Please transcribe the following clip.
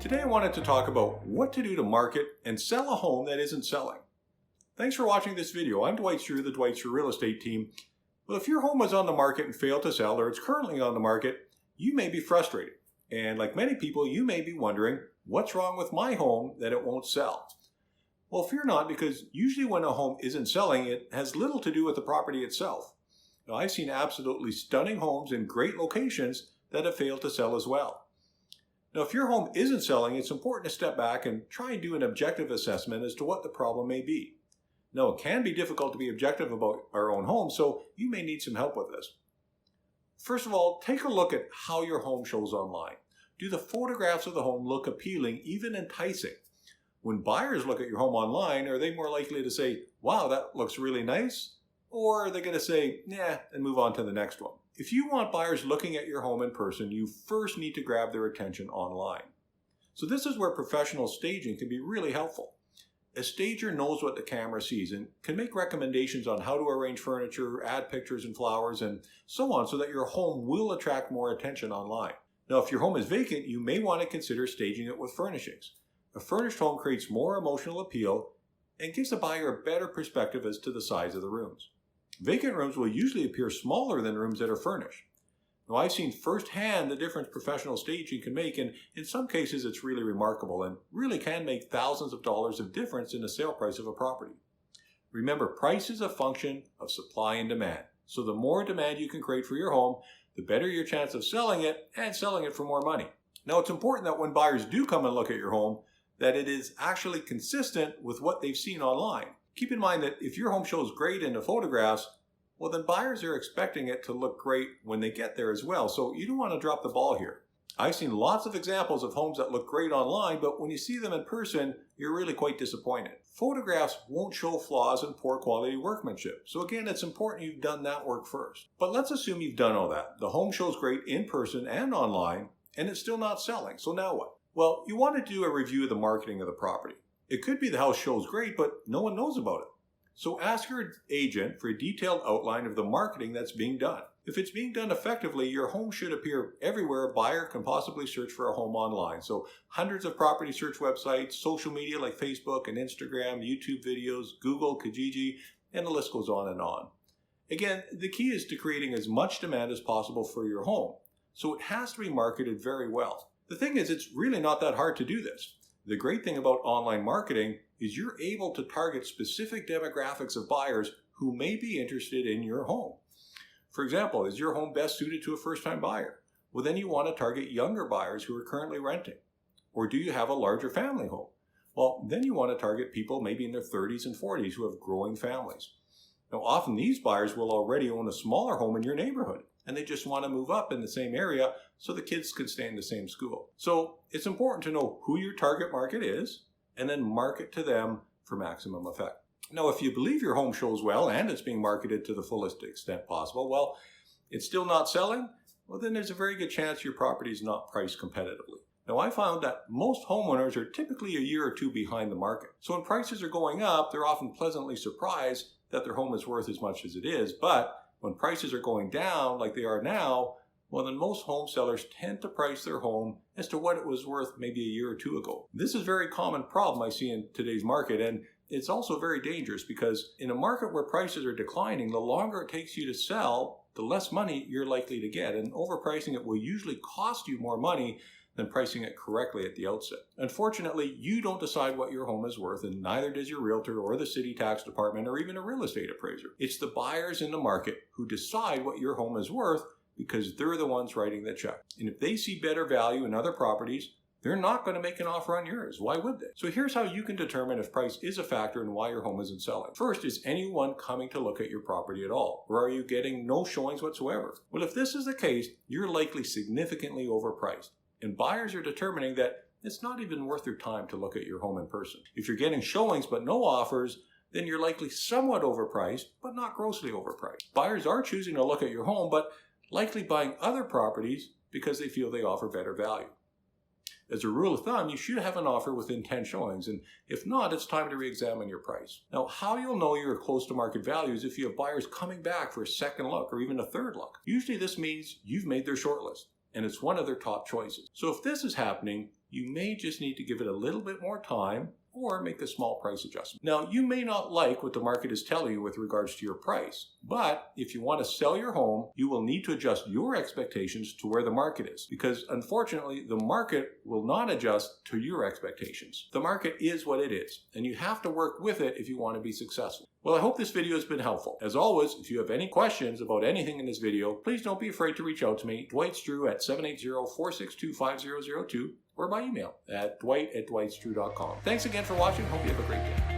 Today I wanted to talk about what to do to market and sell a home that isn't selling. Thanks for watching this video. I'm Dwight Streu, the Dwight Streu Real Estate Team. Well, if your home was on the market and failed to sell, or it's currently on the market, you may be frustrated. And like many people, you may be wondering, what's wrong with my home that it won't sell? Well, fear not, because usually when a home isn't selling, it has little to do with the property itself. Now, I've seen absolutely stunning homes in great locations that have failed to sell as well. Now, if your home isn't selling, it's important to step back and try and do an objective assessment as to what the problem may be. Now, it can be difficult to be objective about our own home, so you may need some help with this. First of all, take a look at how your home shows online. Do the photographs of the home look appealing, even enticing? When buyers look at your home online, are they more likely to say, wow, that looks really nice? Or are they going to say, nah, and move on to the next one? If you want buyers looking at your home in person, you first need to grab their attention online. So this is where professional staging can be really helpful. A stager knows what the camera sees and can make recommendations on how to arrange furniture, add pictures and flowers, and so on, so that your home will attract more attention online. Now, if your home is vacant, you may want to consider staging it with furnishings. A furnished home creates more emotional appeal and gives the buyer a better perspective as to the size of the rooms. Vacant rooms will usually appear smaller than rooms that are furnished. Now, I've seen firsthand the difference professional staging can make, and in some cases it's really remarkable and really can make thousands of dollars of difference in the sale price of a property. Remember, price is a function of supply and demand. So the more demand you can create for your home, the better your chance of selling it and selling it for more money. Now, it's important that when buyers do come and look at your home, that it is actually consistent with what they've seen online. Keep in mind that if your home shows great in the photographs, well, then buyers are expecting it to look great when they get there as well. So you don't want to drop the ball here. I've seen lots of examples of homes that look great online, but when you see them in person, you're really quite disappointed. Photographs won't show flaws and poor quality workmanship. So again, it's important you've done that work first. But let's assume you've done all that. The home shows great in person and online, and it's still not selling. So now what? Well, you want to do a review of the marketing of the property. It could be the house shows great, but no one knows about it. So ask your agent for a detailed outline of the marketing that's being done. If it's being done effectively, your home should appear everywhere a buyer can possibly search for a home online. So hundreds of property search websites, social media like Facebook and Instagram, YouTube videos, Google, Kijiji, and the list goes on and on. Again, the key is to creating as much demand as possible for your home. So it has to be marketed very well. The thing is, it's really not that hard to do this. The great thing about online marketing is you're able to target specific demographics of buyers who may be interested in your home. For example, is your home best suited to a first-time buyer? Well, then you want to target younger buyers who are currently renting. Or do you have a larger family home? Well, then you want to target people maybe in their 30s and 40s who have growing families. Now, often these buyers will already own a smaller home in your neighborhood, and they just want to move up in the same area so the kids can stay in the same school. So it's important to know who your target market is and then market to them for maximum effect. Now, if you believe your home shows well and it's being marketed to the fullest extent possible, well, it's still not selling, well, then there's a very good chance your property is not priced competitively. Now, I found that most homeowners are typically a year or two behind the market. So when prices are going up, they're often pleasantly surprised that their home is worth as much as it is. But when prices are going down like they are now, well, then most home sellers tend to price their home as to what it was worth maybe a year or two ago. This is a very common problem I see in today's market, and it's also very dangerous because in a market where prices are declining, the longer it takes you to sell, the less money you're likely to get, and overpricing it will usually cost you more money than pricing it correctly at the outset. Unfortunately, you don't decide what your home is worth, and neither does your realtor or the city tax department or even a real estate appraiser. It's the buyers in the market who decide what your home is worth because they're the ones writing the check. And if they see better value in other properties, they're not going to make an offer on yours. Why would they? So here's how you can determine if price is a factor and why your home isn't selling. First, is anyone coming to look at your property at all? Or are you getting no showings whatsoever? Well, if this is the case, you're likely significantly overpriced. And buyers are determining that it's not even worth their time to look at your home in person. If you're getting showings but no offers, then you're likely somewhat overpriced, but not grossly overpriced. Buyers are choosing to look at your home, but likely buying other properties because they feel they offer better value. As a rule of thumb, you should have an offer within 10 showings, and if not, it's time to re-examine your price. Now, how you'll know you're close to market value is if you have buyers coming back for a second look or even a third look. Usually this means you've made their shortlist, and it's one of their top choices. So if this is happening, you may just need to give it a little bit more time or make a small price adjustment. Now, you may not like what the market is telling you with regards to your price, but if you want to sell your home, you will need to adjust your expectations to where the market is, because unfortunately, the market will not adjust to your expectations. The market is what it is, and you have to work with it if you want to be successful. Well, I hope this video has been helpful. As always, if you have any questions about anything in this video, please don't be afraid to reach out to me, Dwight Streu at 780-462-5002, or by email at dwight@dwightstreu.com. Thanks again for watching. Hope you have a great day.